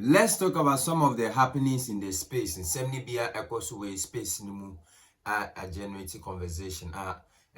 Let's talk about some of the happenings in the space. In 70 equals way space a generating conversation, a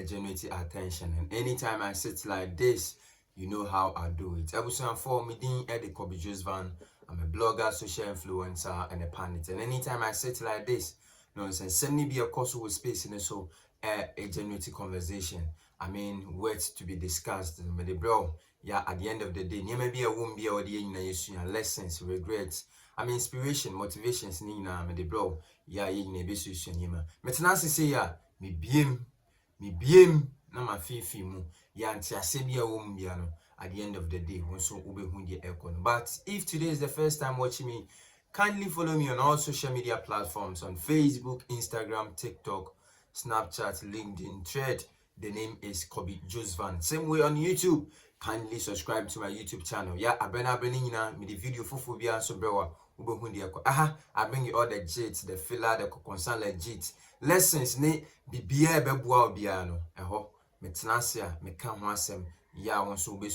generating attention. And anytime I sit like this, you know how I do it. Ebusan for me, Eddie Kobe Van. I'm a blogger, social influencer, and a pundit. And anytime I sit like this, nonsense. 70 equals way space in so a generating conversation. I mean, words to be discussed. But bro, yeah, at the end of the day, maybe a won't be lessons, regrets. I mean, inspiration, motivations, nina, me bro, yeah, you be solution, yima. Metanasi say, yeah, me biem, na ma fifi mu, yeah, anti asebia won't be at the end of the day, when so ube hundi aircon. But if today is the first time watching me, kindly follow me on all social media platforms on Facebook, Instagram, TikTok, Snapchat, LinkedIn, Thread. The name is Kobe Van. Same way on YouTube. Kindly subscribe to my YouTube channel. Yeah, I bring me the video for Bia so brewa. I bring you all the jits, the filler, the concern legit lessons. Ne bibia bebua biano. Metnasia, me can wasem. Yeah, I want to be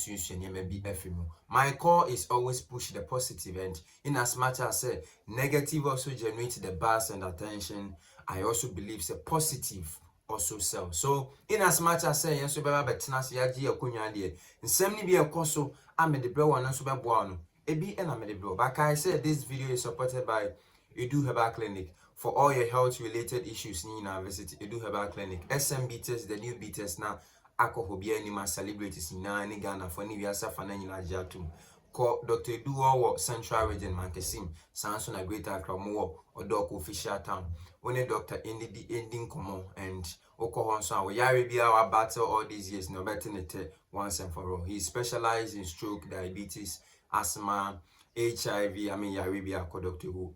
maybe FMU. My call is always push the positive, and in as much as I say negative also generates the buzz and attention, I also believe the positive also sell. So in as much as say yes, so be betenase yaji akonya de nsem ni bi ekoso amede bre wan so be boa no ebi na amede bre. But I said this video is supported by Edu Herbal Clinic for all your health related issues. Nina visit Edu Herbal Clinic. SM test, the new test now. Alcohol be any ma celebrities in any Ghana for any Viasa Fanana Jatum. Call Dr. Edu Central Region Mankesim, Samson a Greater Accra Mo or Doc official town. When a doctor ended the ending common and Okohonsa, we Yaribia our battle all these years, no better than once and for all. He specialized in stroke, diabetes, asthma, HIV. I mean, Yaribia, Doctor who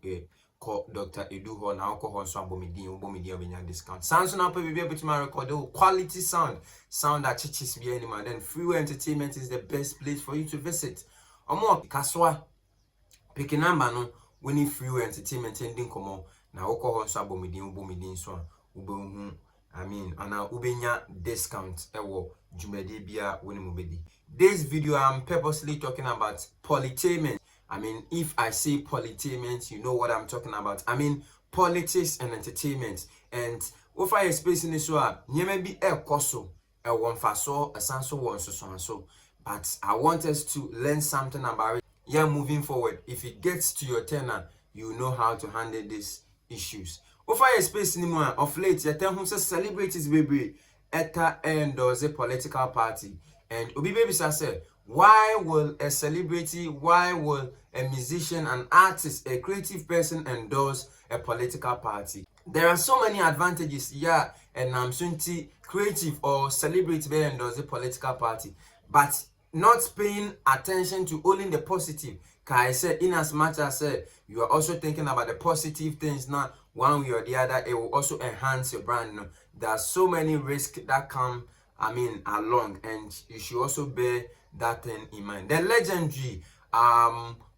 Dr. Edu Ho now alcohol so bomidin discount. Sounds now be able to record quality sound that chichis be anymore. Then Freeway Entertainment is the best place for you to visit. Omo kaswa picking number no winning Freeway Entertainment ending come na alcohol so bomidin so ube I mean ana ubenya discount ewo jumede bia woni mubedi. This video I'm purposely talking about polytainment. I mean, if I say polytainment, you know what I'm talking about. I mean, politics and entertainment. And if I space in this one, you may be a coso, a one faso, a sanso one so. But I want us to learn something about it. Yeah, moving forward. If it gets to your turn, you know how to handle these issues. If I space in more of late, you tell who says celebrities baby eta endorse a political party. And Obi baby say, why will a celebrity, why will a musician, an artist, a creative person endorse a political party? There are so many advantages, yeah, and I'm saying creative or celebrity may endorse a political party, but not paying attention to only the positive. Because I said, in as much as you are also thinking about the positive things, not one way or the other, it will also enhance your brand. No? There are so many risks that come, along, and you should also bear that thing in mind. The legendary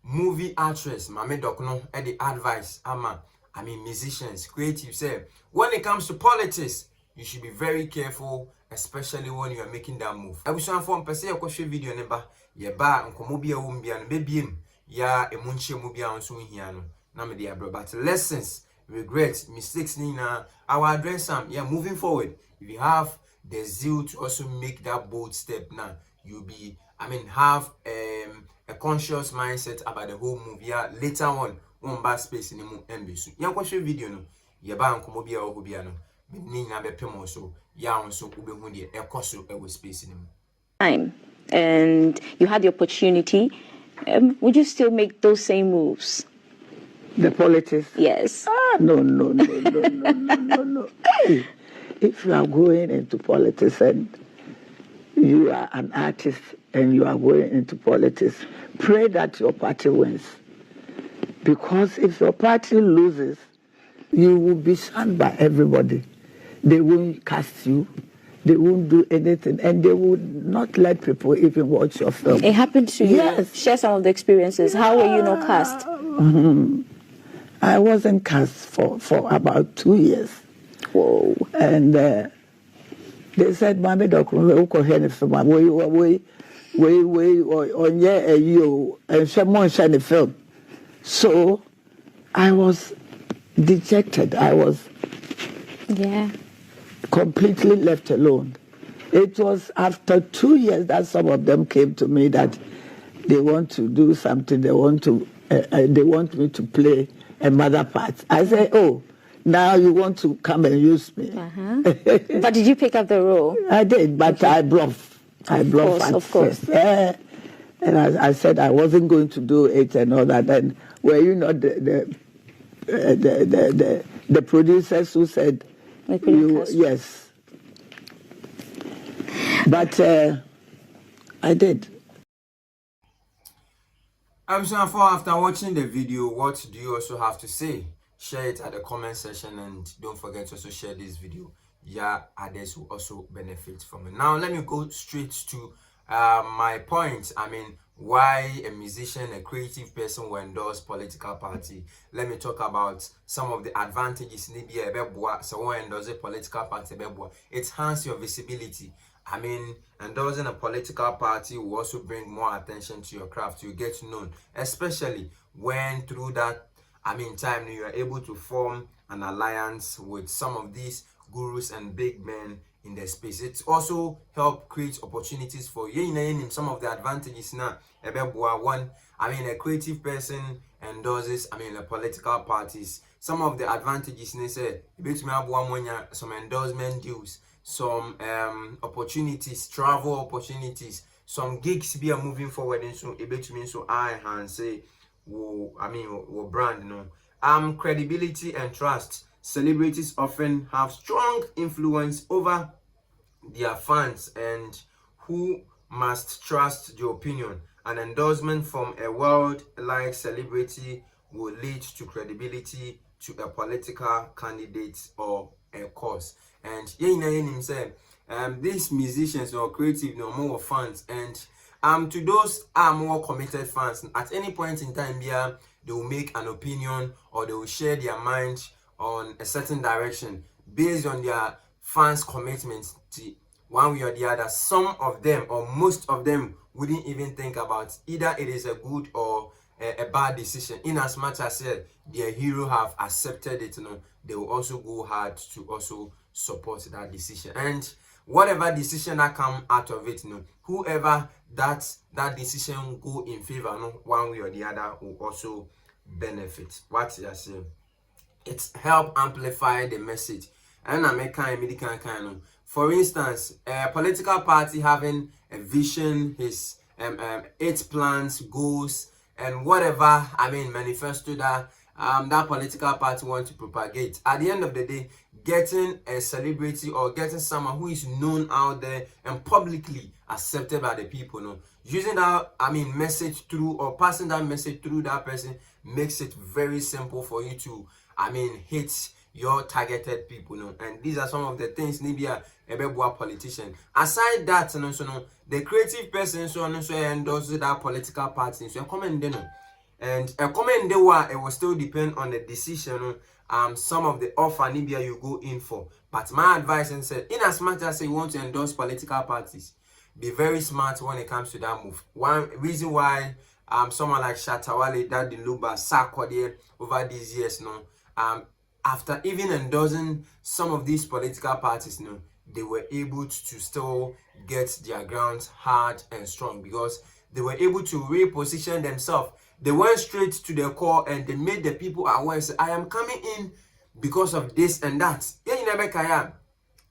movie actress Mame Dokno had the advice musicians, creatives say when it comes to politics, you should be very careful, especially when you are making that move. I wish for person your question video number ye ba nkomobia wumbia no bebiem ya emunche mubia onso hia no na me dia bro. But lessons, regrets, mistakes nina our address them. Yeah, moving forward, if you have the zeal to also make that bold step now, you'll be have a conscious mindset about the whole move. Yeah, later on one bad space in the move embassy. Yeah, question video no ye ba nkomobia o hobia no ni na be pemo so ya onso ubehu de ekoso ewo space in the time and you had the opportunity, would you still make those same moves? The politics? Yes. No. Hey, if you are going into politics and you are an artist and you are going into politics, pray that your party wins. Because if your party loses, you will be shunned by everybody. They won't cast you. They won't do anything. And they would not let people even watch your film. It happened to you? Yes. Share some of the experiences. How were you not cast? I wasn't cast for about 2 years. Whoa. And they said, Mame Dokno, on and someone shine the film. So I was dejected. I was completely left alone. It was after 2 years that some of them came to me that they want to do something. They want me to play a mother part. I said, "Oh, now you want to come and use me?" But did you pick up the role? I did, but I bluffed. Of course. And I said I wasn't going to do it and all that. And were you not the producers who said yes? But I did. So after watching the video, what do you also have to say? Share it at the comment section, and don't forget to also share this video. Yeah, others will also benefit from it. Now let me go straight to my point. I mean, why a musician, a creative person will endorse political party. Let me talk about some of the advantages. So endorse a political party, it enhances your visibility. I mean, endorsing a political party will also bring more attention to your craft. You get known, especially when through that time you are able to form an alliance with some of these gurus and big men in the space. It also help create opportunities for you. Some of the advantages now. One, a creative person endorses the political parties. Some of the advantages they say some endorsement deals, some opportunities, travel opportunities, some gigs be moving forward, and so it means so I and say will brand credibility and trust. Celebrities often have strong influence over their fans, and who must trust the opinion. An endorsement from a world-like celebrity will lead to credibility to a political candidate or a cause. And these musicians or creative more fans, and to those are more committed fans, at any point in time they will make an opinion or they will share their mind on a certain direction based on their fans' commitment to one way or the other. Some of them or most of them wouldn't even think about either it is a good or a bad decision. In as much as their hero have accepted it, they will also go hard to also support that decision. And whatever decision that come out of it, whoever that decision go in favor, one way or the other will also benefit. What you are saying? It help amplify the message. And I make kind of for instance, a political party having a vision, his its plans, goals, and whatever manifesto that that political party wants to propagate. At the end of the day, getting a celebrity or getting someone who is known out there and publicly accepted by the people, using that message through or passing that message through that person makes it very simple for you to hit your targeted people, and these are some of the things maybe a politician. Aside that, the creative person so endorses that political party, so comment and a comment it will still depend on the decision. Some of the offer Nibia you go in for, but my advice and said, in as much as you want to endorse political parties, be very smart when it comes to that move. One reason why someone like Shatawale that the Luba Sarkodie over these years after even endorsing some of these political parties, they were able to still get their grounds hard and strong because they were able to reposition themselves. They went straight to their core and they made the people aware. Say, I am coming in because of this and that. Yeah, you never kaya.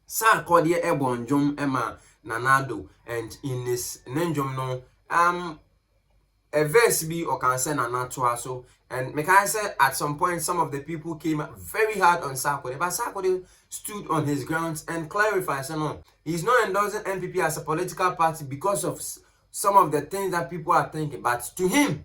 Sarkodie ebonjom ema nanado, and in this nenjom no a verse be or can send an so, and Mekai said at some point some of the people came very hard on Sarkodie, but Sarkodie stood on his grounds and clarified, so no, he's not endorsing NPP as a political party because of some of the things that people are thinking, but to him,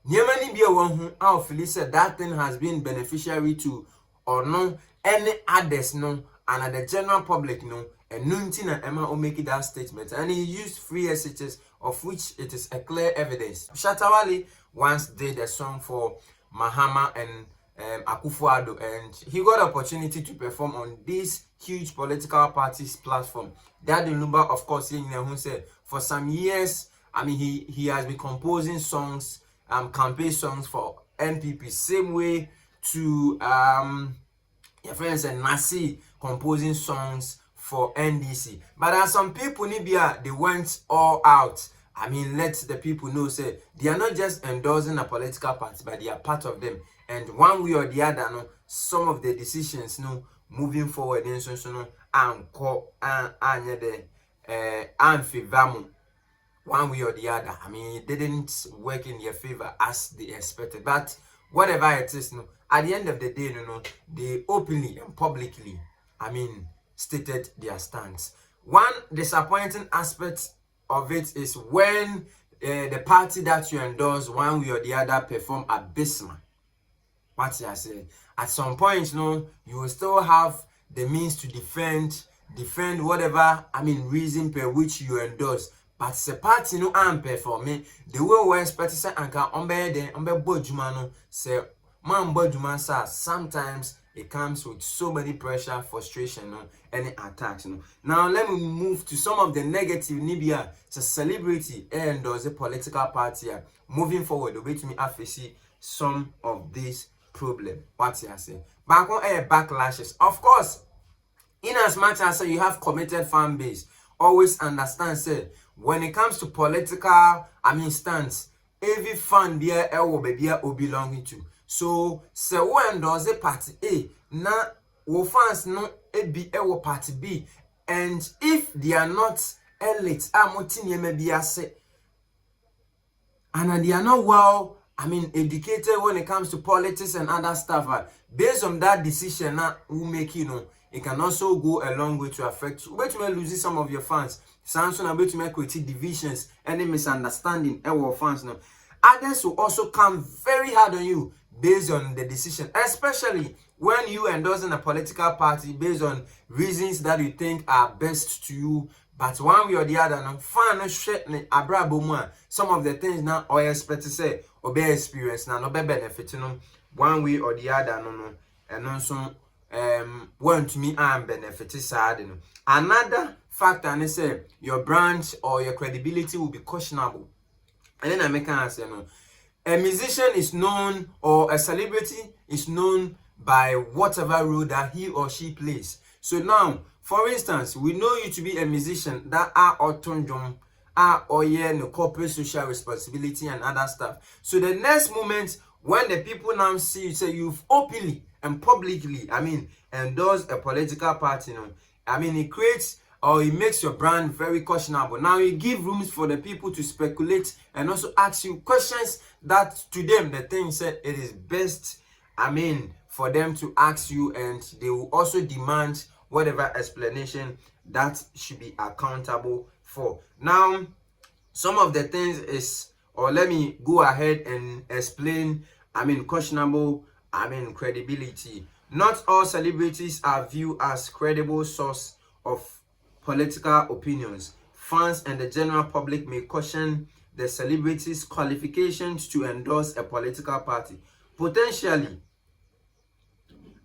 Niemani be a one who our said that thing has been beneficiary to or no any others and the general public and Nuntin and Emma will make that statement, and he used free SHS, of which it is a clear evidence. Shatawale once did a song for Mahama and Akufo-Addo, and he got opportunity to perform on this huge political parties platform. Daddy Lumba, of course, who said for some years, he has been composing songs, campaign songs for NPP, same way to your friends and Nasi composing songs for NDC. But there are some people Nibia, they went all out. I mean, let the people know, say they are not just endorsing a political party, but they are part of them. And one way or the other, no, some of the decisions, no, moving forward, and so no, and favor one way or the other. I mean, it didn't work in their favor as they expected. But whatever it is, no, at the end of the day, they openly and publicly, I mean, stated their stance. One disappointing aspect of it is when the party that you endorse, one way or the other, perform abysmal. What I say, at some point, you will still have the means to defend whatever, I mean, reason per which you endorse. But the party no am performing the way we expect say anka ombe den ombe bodjuma no say man bodjuma sa sometimes it comes with so many pressure, frustration, no, any attacks, no. Now let me move to some of the negative nibia. It's a celebrity and does a political party moving forward the way to me face some of these problem. What I say? Back on air backlashes. Of course, in as much as you have committed fan base, always understand say when it comes to political, I mean stance, every fan there will be belonging to. So say when does a party A na wo fans no be party B, and if they are not elite, maybe I say, and they are not well, I mean, educated when it comes to politics and other stuff. Based on that decision, who make it can also go a long way to affect you. But you may lose some of your fans. Samson about to make create divisions, any misunderstanding, fans now. Others will also come very hard on you based on the decision, especially when you endorsing a political party based on reasons that you think are best to you. But one way or the other, some of the things now I expect to say or be experience now, no be benefit, one way or the other, and also one to me I'm benefited sad. Another factor, and say your brand or your credibility will be questionable. And then I make an answer, a musician is known or a celebrity is known by whatever role that he or she plays. So now, for instance, we know you to be a musician that are autonomous, no corporate social responsibility and other stuff. So the next moment when the people now see you, say you've openly and publicly, I mean, endorse a political party, I mean, it creates or it makes your brand very questionable. Now you give rooms for the people to speculate and also ask you questions that to them the thing said it is best, I mean, for them to ask you, and they will also demand whatever explanation that should be accountable for. Now, some of the things is, or let me go ahead and explain, I mean, questionable, I mean, credibility. Not all celebrities are viewed as credible source of political opinions. Fans and the general public may question the celebrity's qualifications to endorse a political party, potentially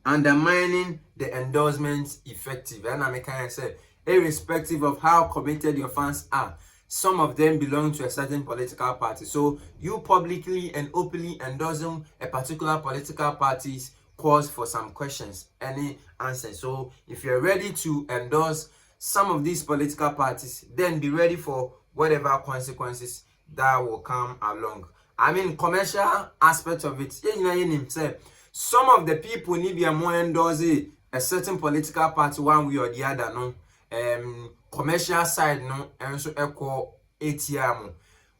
undermining the endorsement effective. And I can say, irrespective of how committed your fans are, some of them belong to a certain political party. So you publicly and openly endorsing a particular political party's cause for some questions, any answer. So if you're ready to endorse some of these political parties, then be ready for whatever consequences that will come along. I mean, commercial aspect of it, some of the people need be more endorse a certain political party one way or the other, commercial side, and so echo ATM.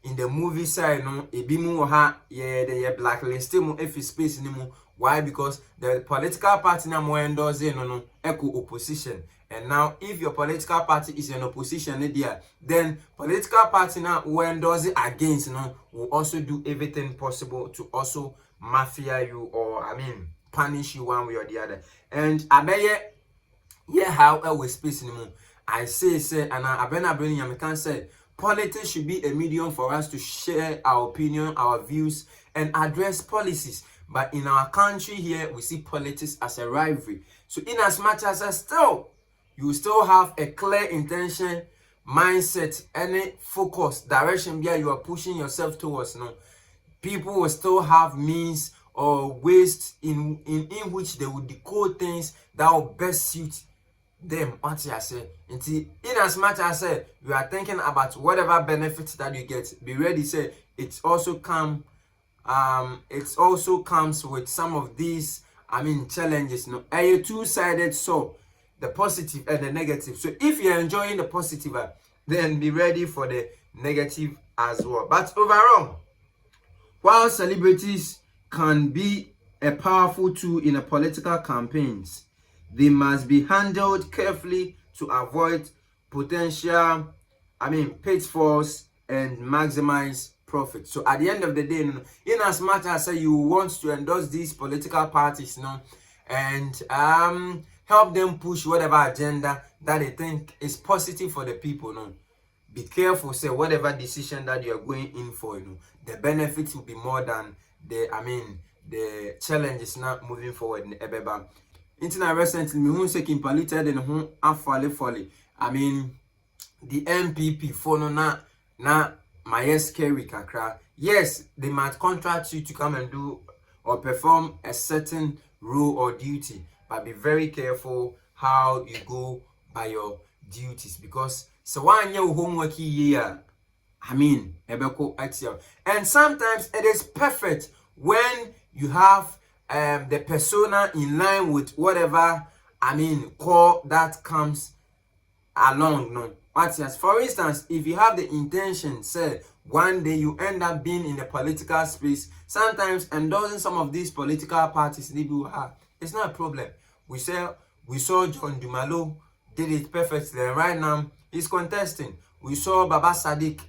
In the movie side, the blacklist if space anymore. Why? Because the political party now more endorsing echo opposition. And now if your political party is in opposition then political party now who endorse against will also do everything possible to also mafia you, or I mean punish you one way or the other. And I bet how we space anymore. I say and I can say politics should be a medium for us to share our opinion, our views, and address policies. But in our country here, we see politics as a rivalry. So in as much as you still have a clear intention, mindset, any focus, direction where you are pushing yourself towards, people will still have means or ways in which they will decode things that will best suit them. What I say, in as much as I say you are thinking about whatever benefits that you get, be ready. Say it's also comes with some of these challenges. No, a two-sided sword, the positive and the negative. So if you're enjoying the positive, then be ready for the negative as well. But overall, while celebrities can be a powerful tool in a political campaigns, they must be handled carefully to avoid potential, pitfalls and maximize profit. So at the end of the day, in as much as you want to endorse these political parties, and help them push whatever agenda that they think is positive for the people, be careful. Say whatever decision that you are going in for, the benefits will be more than the challenges not moving forward in ebeba. Internet recently, me who say Compilation and who folly. The MPP for na my scary kakra. Yes, they might contract you to come and do or perform a certain role or duty, but be very careful how you go by your duties, because so one your homework here, ebeko axial. And sometimes it is perfect when you have the persona in line with whatever call that comes along. For instance, if you have the intention, say one day you end up being in the political space, sometimes endorsing some of these political parties, it's not a problem. We saw John Dumalo did it perfectly, and right now he's contesting. We saw Baba Sadiq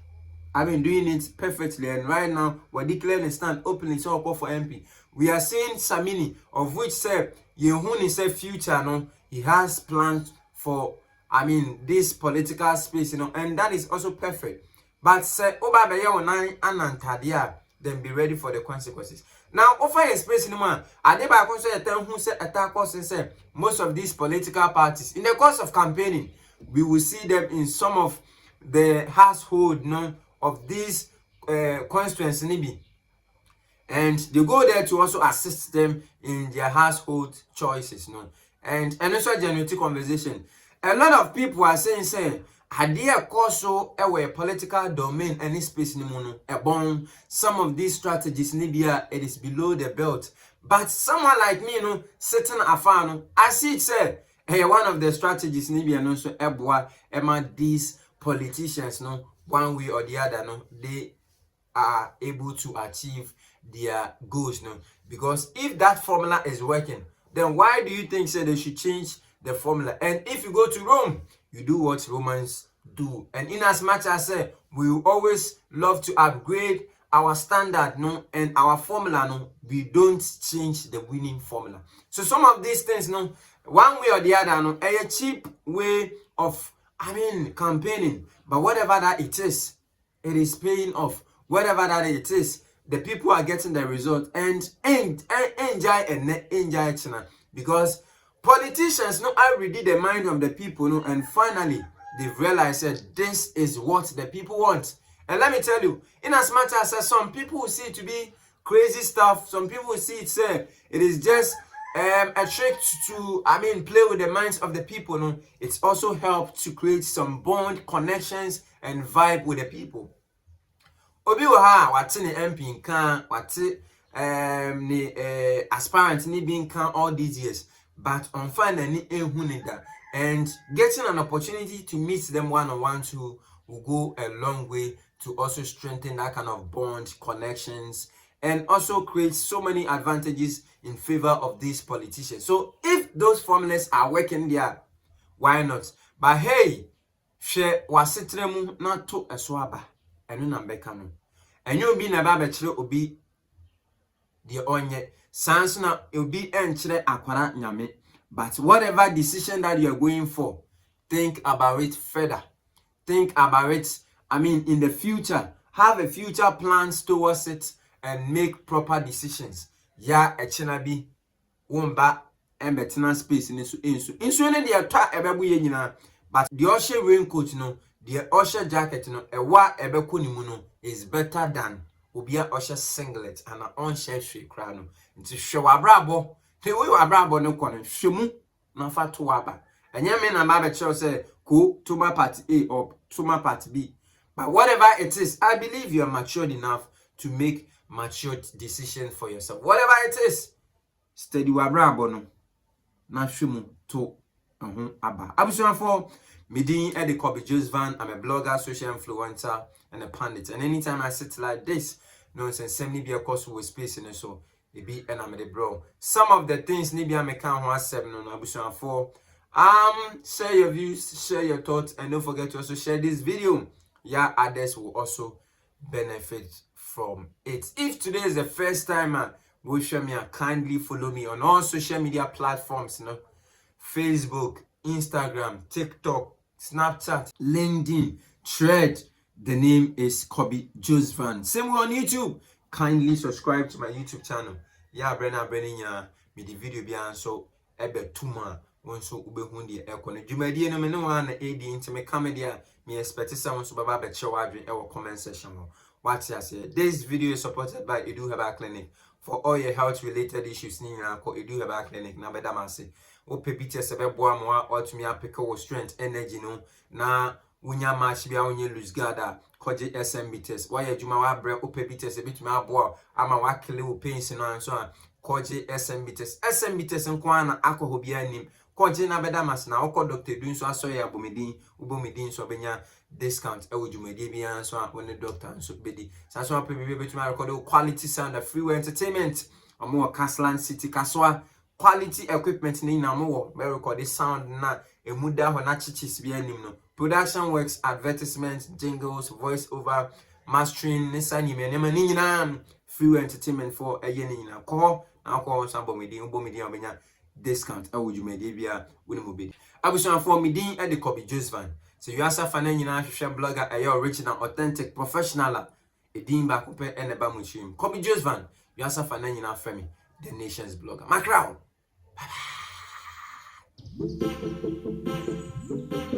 doing it perfectly, and right now we're declaring a stand openly so call for MP. We are seeing Samini, of which say Yehuni say future, he has plans for this political space, and that is also perfect. But say then be ready for the consequences. Now, offer a space in man. I never say who say attack us and say most of these political parties in the course of campaigning, we will see them in some of the household of these constituencies, and they go there to also assist them in their household choices, and also generative conversation. A lot of people are saying, idea also a political domain any space some of these strategies it is below the belt. But someone like me, sitting afar, I see it say one of the strategies also these politicians one way or the other they are able to achieve their goals, because if that formula is working, then why do you think they should change the formula? And if you go to Rome, you do what Romans do. And in as much as we always love to upgrade our standard and our formula, we don't change the winning formula. So some of these things one way or the other a cheap way of campaigning, but whatever that it is paying off. Whatever that it is, the people are getting the result, and enjoy because politicians I read the mind of the people, and finally they've realized that this is what the people want. And let me tell you, in as much as some people see it to be crazy stuff, some people see it is just a trick to play with the minds of the people, it's also helped to create some bond, connections, and vibe with the people. Obi wa ha wate ne MP nkan, wate ne aspirant ni bi nkan all these years, but on finally ehu ne da, and getting an opportunity to meet them one-on-one too will go a long way to also strengthen that kind of bond, connections, and also create so many advantages in favor of these politicians. So if those formulas are working there, why not? But hey, she wasitremu na to eswaba enu na mbeka no. Enyo obi na ba bekire obi de onye sans na obi enchire akwara nyame. But whatever decision that you are going for, think about it further. Think about it, in the future. Have a future plans towards it and make proper decisions. Ya echinabi womba embetina space in insu ne de twa ebebu ye nyina, but the oshe raincoat the oshe jacket ewa ebeko ni mu is better than obia osha singlet and on share free crown nti hwe wabrabo te we wabrabo no kono hwemu na fa to aba enye me na ma be kire say ko to my part A or to my part B, but whatever it is, I believe you are matured enough to make matured decisions for yourself. Whatever it is, steady wabrabo no na hwemu to aba abusuan for Medin Eddie Kobe Van. I'm a blogger, social influencer, and a pundit. And anytime I sit like this, nonsense, send me be a course with space in it. So it be and I'm the bro. Some of the things maybe I make count 17 on Abusuan for. Share your views, share your thoughts, and don't forget to also share this video. Yeah, others will also benefit from it. If today is the first time will share me, kindly follow me on all social media platforms, Facebook, Instagram, TikTok, Snapchat, LinkedIn, Thread. The name is Kobe Van. Same way on YouTube. Kindly subscribe to my YouTube channel. Yeah, Brenna me the video beyond so ebe tuma one so ube hundi ekone. Jumadi no me no one AD into me comedy. Me expect someone so baba be chewadri ewo comment section. Watch ya say. This video is supported by Edu Herbal Clinic. For all your health related issues, ni na ko Edu Herbal Clinic na beda mase. O pepite sebe boa mo a otumi apeke wo strength energy no na wunya match bia wonye lose gada koje SMB test wa ye juma wa bre o pepite sebe tumi aboa ama wa kele wo pains no anso a koje SMB test nko ana akọ bia nim koje na beda mas na okọ doctor du nso aso ya ubomedin so benya discount e wo jumadi bia anso a woni doctor nso bedi sanso a pepe betumi record quality sound free entertainment omo Casland City Kaswa quality equipment ni na mo we record sound na emuda ho na chichis bi anim no production works, advertisements, jingles, voice over, mastering, nisani me ni nyina free entertainment for eye ni nyina call na call sambo medi obenya discount awujumedi bia woni mo be abusuan for medin e de Kobe Van. So you asa fan nyina hwehwe blogger aye original authentic professional edin ba ko pe e ne ba mo chim Kobe Van. You asa fan nyina femi the nation's blogger my crowd. Bye bye.